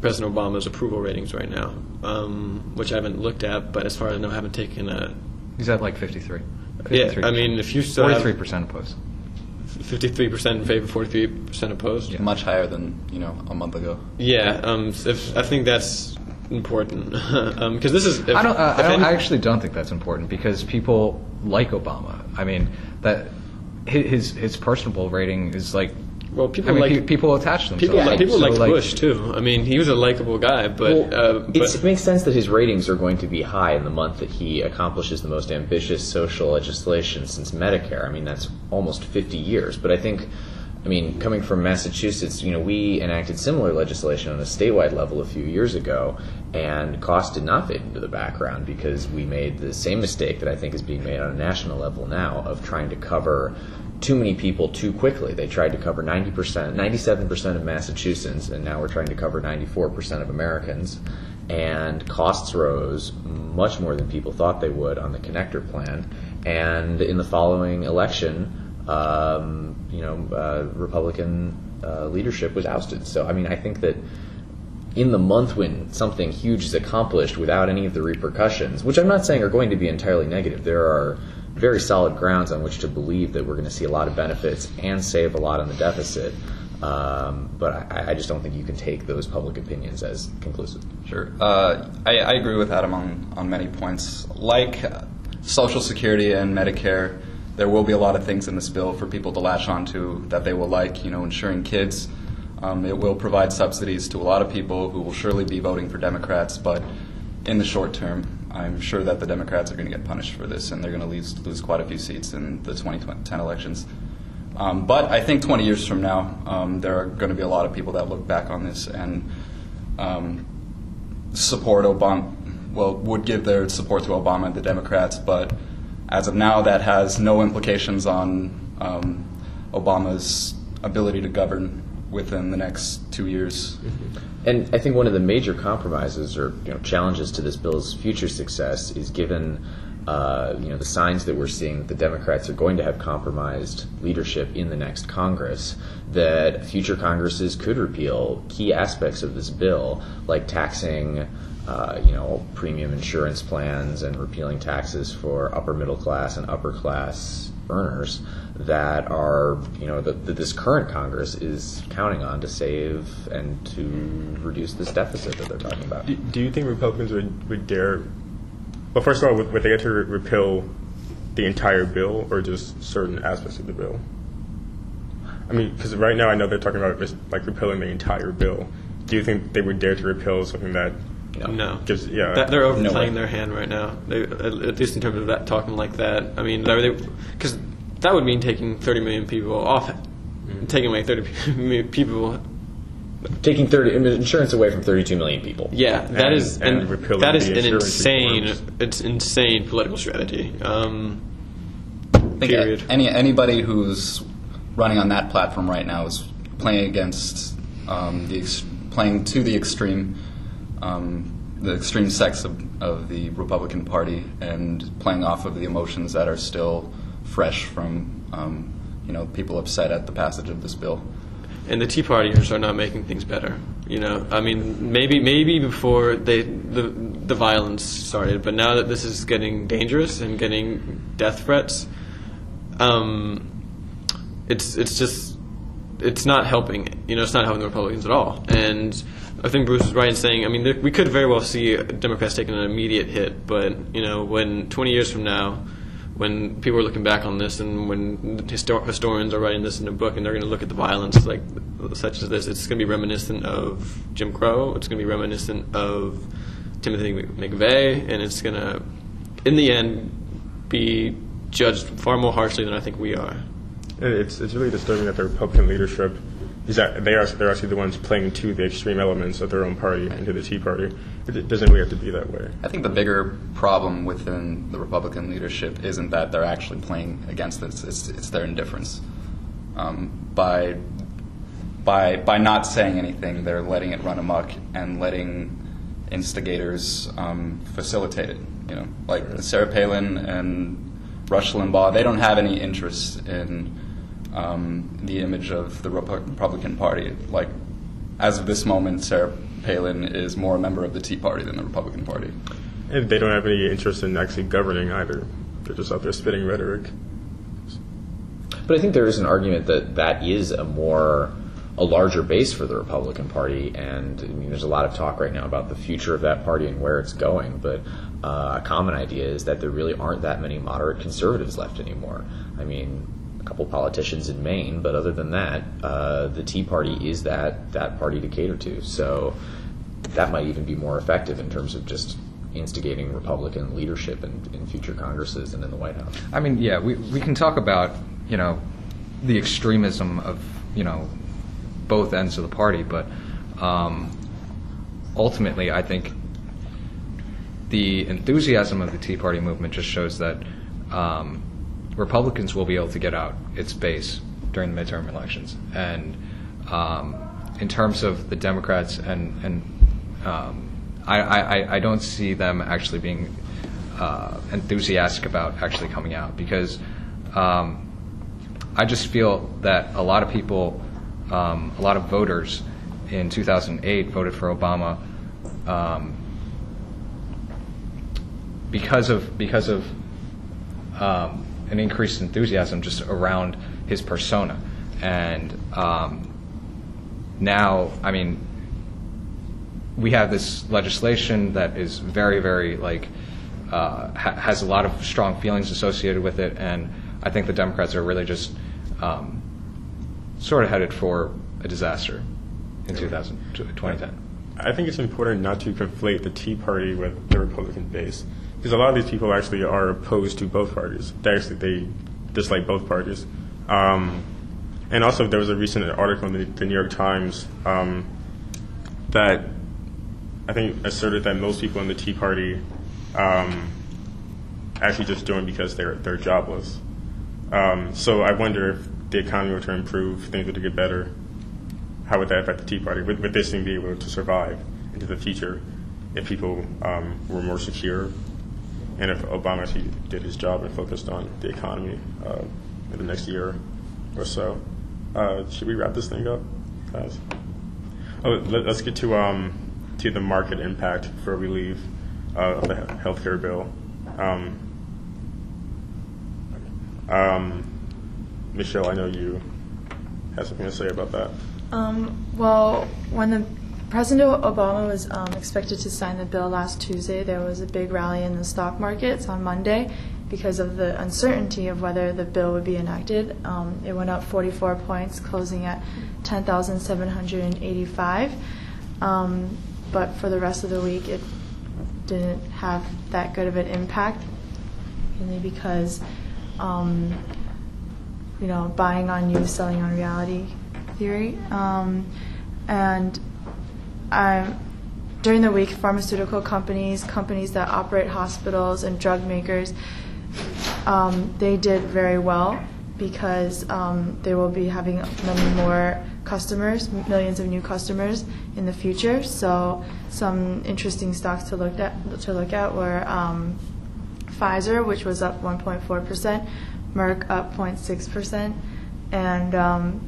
President Obama's approval ratings right now, which I haven't looked at, but as far as I know, I haven't taken a... He's at like 53. Yeah, I mean, if you still 43% opposed. 53% in favor, 43% opposed. Yeah. Much higher than a month ago. Yeah, I think that's important because this is. I actually don't think that's important because people like Obama. I mean, that his personable rating is like. Well, people attach themselves. People like Bush too. I mean, he was a likable guy, but it makes sense that his ratings are going to be high in the month that he accomplishes the most ambitious social legislation since Medicare. I mean, that's almost 50 years. But I think, coming from Massachusetts, we enacted similar legislation on a statewide level a few years ago, and cost did not fade into the background because we made the same mistake that I think is being made on a national level now of trying to cover too many people too quickly. They tried to cover 97% of Massachusetts, and now we're trying to cover 94% of Americans. And costs rose much more than people thought they would on the connector plan. And in the following election, Republican leadership was ousted. So, I think that in the month when something huge is accomplished without any of the repercussions, which I'm not saying are going to be entirely negative, there are very solid grounds on which to believe that we're going to see a lot of benefits and save a lot on the deficit. But I just don't think you can take those public opinions as conclusive. Sure. I agree with Adam on many points. Like Social Security and Medicare, there will be a lot of things in this bill for people to latch onto that they will like, insuring kids. It will provide subsidies to a lot of people who will surely be voting for Democrats, but in the short term, I'm sure that the Democrats are going to get punished for this, and they're going to lose quite a few seats in the 2010 elections. But I think 20 years from now, there are going to be a lot of people that look back on this and support Obama, would give their support to Obama and the Democrats, but as of now, that has no implications on Obama's ability to govern within the next 2 years. And I think one of the major compromises or challenges to this bill's future success is given the signs that we're seeing that the Democrats are going to have compromised leadership in the next Congress, that future Congresses could repeal key aspects of this bill, like taxing premium insurance plans and repealing taxes for upper middle class and upper class earners that are, that this current Congress is counting on to save and to reduce this deficit that they're talking about. Do you think Republicans would dare, well, first of all, would they get to repeal the entire bill or just certain aspects of the bill? Because right now I know they're talking about repealing the entire bill. Do you think they would dare to repeal something that No. They're overplaying their hand right now. At least in terms of that, talking like that. Because that would mean taking 30 million people off, taking away 30 people. Taking insurance away from 32 million people. Yeah, that is an insane. Reforms. It's insane political strategy. I think anybody who's running on that platform right now is playing against playing to the extreme sects of the Republican Party and playing off of the emotions that are still fresh from people upset at the passage of this bill. And the Tea Partiers are not making things better. Maybe before the violence started, but now that this is getting dangerous and getting death threats, it's not helping. It's not helping the Republicans at all. And I think Bruce is right in saying, we could very well see Democrats taking an immediate hit, but when 20 years from now, when people are looking back on this, and when historians are writing this in a book, and they're going to look at the violence such as this, it's going to be reminiscent of Jim Crow. It's going to be reminiscent of Timothy McVeigh, and it's going to, in the end, be judged far more harshly than I think we are. It's really disturbing that the Republican leadership is that they're actually the ones playing to the extreme elements of their own party and to the Tea Party. It doesn't really have to be that way. I think the bigger problem within the Republican leadership isn't that they're actually playing against this; it's their indifference. By not saying anything, they're letting it run amok and letting instigators facilitate it. Like Sarah Palin and Rush Limbaugh, they don't have any interest in the image of the Republican Party. Like, as of this moment, Sarah Palin is more a member of the Tea Party than the Republican Party. And they don't have any interest in actually governing either. They're just out there spitting rhetoric. But I think there is an argument that that is a larger base for the Republican Party, and I mean, there's a lot of talk right now about the future of that party and where it's going, but a common idea is that there really aren't that many moderate conservatives left anymore. I mean, a couple politicians in Maine, but other than that, the Tea Party is that party to cater to. So that might even be more effective in terms of just instigating Republican leadership in future Congresses and in the White House. I mean, yeah, we can talk about, the extremism of, both ends of the party, but ultimately I think the enthusiasm of the Tea Party movement just shows that Republicans will be able to get out its base during the midterm elections. And in terms of the Democrats, I don't see them actually being enthusiastic about actually coming out, because I just feel that a lot of people, a lot of voters in 2008 voted for Obama because of an increased enthusiasm just around his persona. And now, I mean, we have this legislation that is very, very, has a lot of strong feelings associated with it, and I think the Democrats are really just sort of headed for a disaster in 2010. I think it's important not to conflate the Tea Party with the Republican base, because a lot of these people actually are opposed to both parties. They dislike both parties. And also, there was a recent article in the New York Times that I think asserted that most people in the Tea Party actually just joined because they're jobless. So I wonder if the economy were to improve, things were to get better, how would that affect the Tea Party? Would this thing be able to survive into the future if people were more secure, and if Obama actually did his job and focused on the economy in the next year or so? Should we wrap this thing up, guys? Let's get to the market impact before we leave of the healthcare bill. Michelle, I know you have something to say about that. Well, when President Obama was expected to sign the bill last Tuesday, there was a big rally in the stock markets on Monday because of the uncertainty of whether the bill would be enacted. It went up 44 points, closing at 10,785. But for the rest of the week, it didn't have that good of an impact, mainly because buying on news, selling on reality theory. During the week, pharmaceutical companies that operate hospitals, and drug makers, they did very well because they will be having many more customers, millions of new customers in the future. So some interesting stocks to look at were Pfizer, which was up 1.4%, Merck up 0.6%, and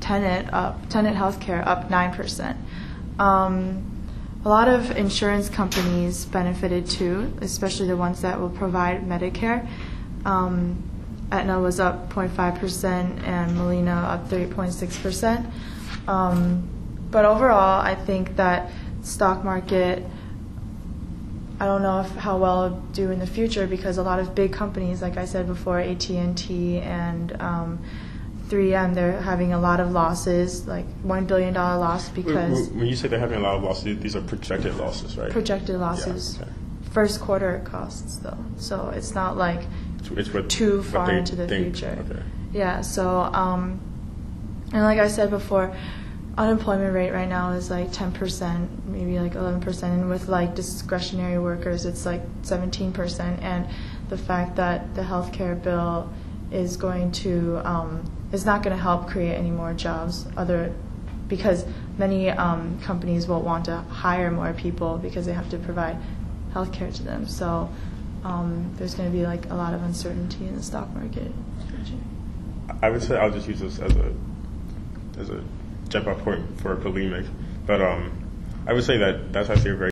Tenet Healthcare up 9%. A lot of insurance companies benefited too, especially the ones that will provide Medicare. Aetna was up 0.5% and Molina up 3.6%. But overall, I think that stock market, I don't know how well it'll do in the future, because a lot of big companies, like I said before, AT&T and 3M, they're having a lot of losses, like $1 billion loss because... When you say they're having a lot of losses, these are projected losses, right? Projected losses. Yeah, okay. First quarter costs, though. So it's not like too far into the future. Okay. Yeah, so, and like I said before, unemployment rate right now is like 10%, maybe like 11%, and with like discretionary workers, it's like 17%. And the fact that the healthcare bill is going to is not going to help create any more jobs, because many companies will want to hire more people because they have to provide healthcare to them. So there's going to be like a lot of uncertainty in the stock market. I would say I'll just use this as a jump off point for a polemic, but I would say that that's actually a very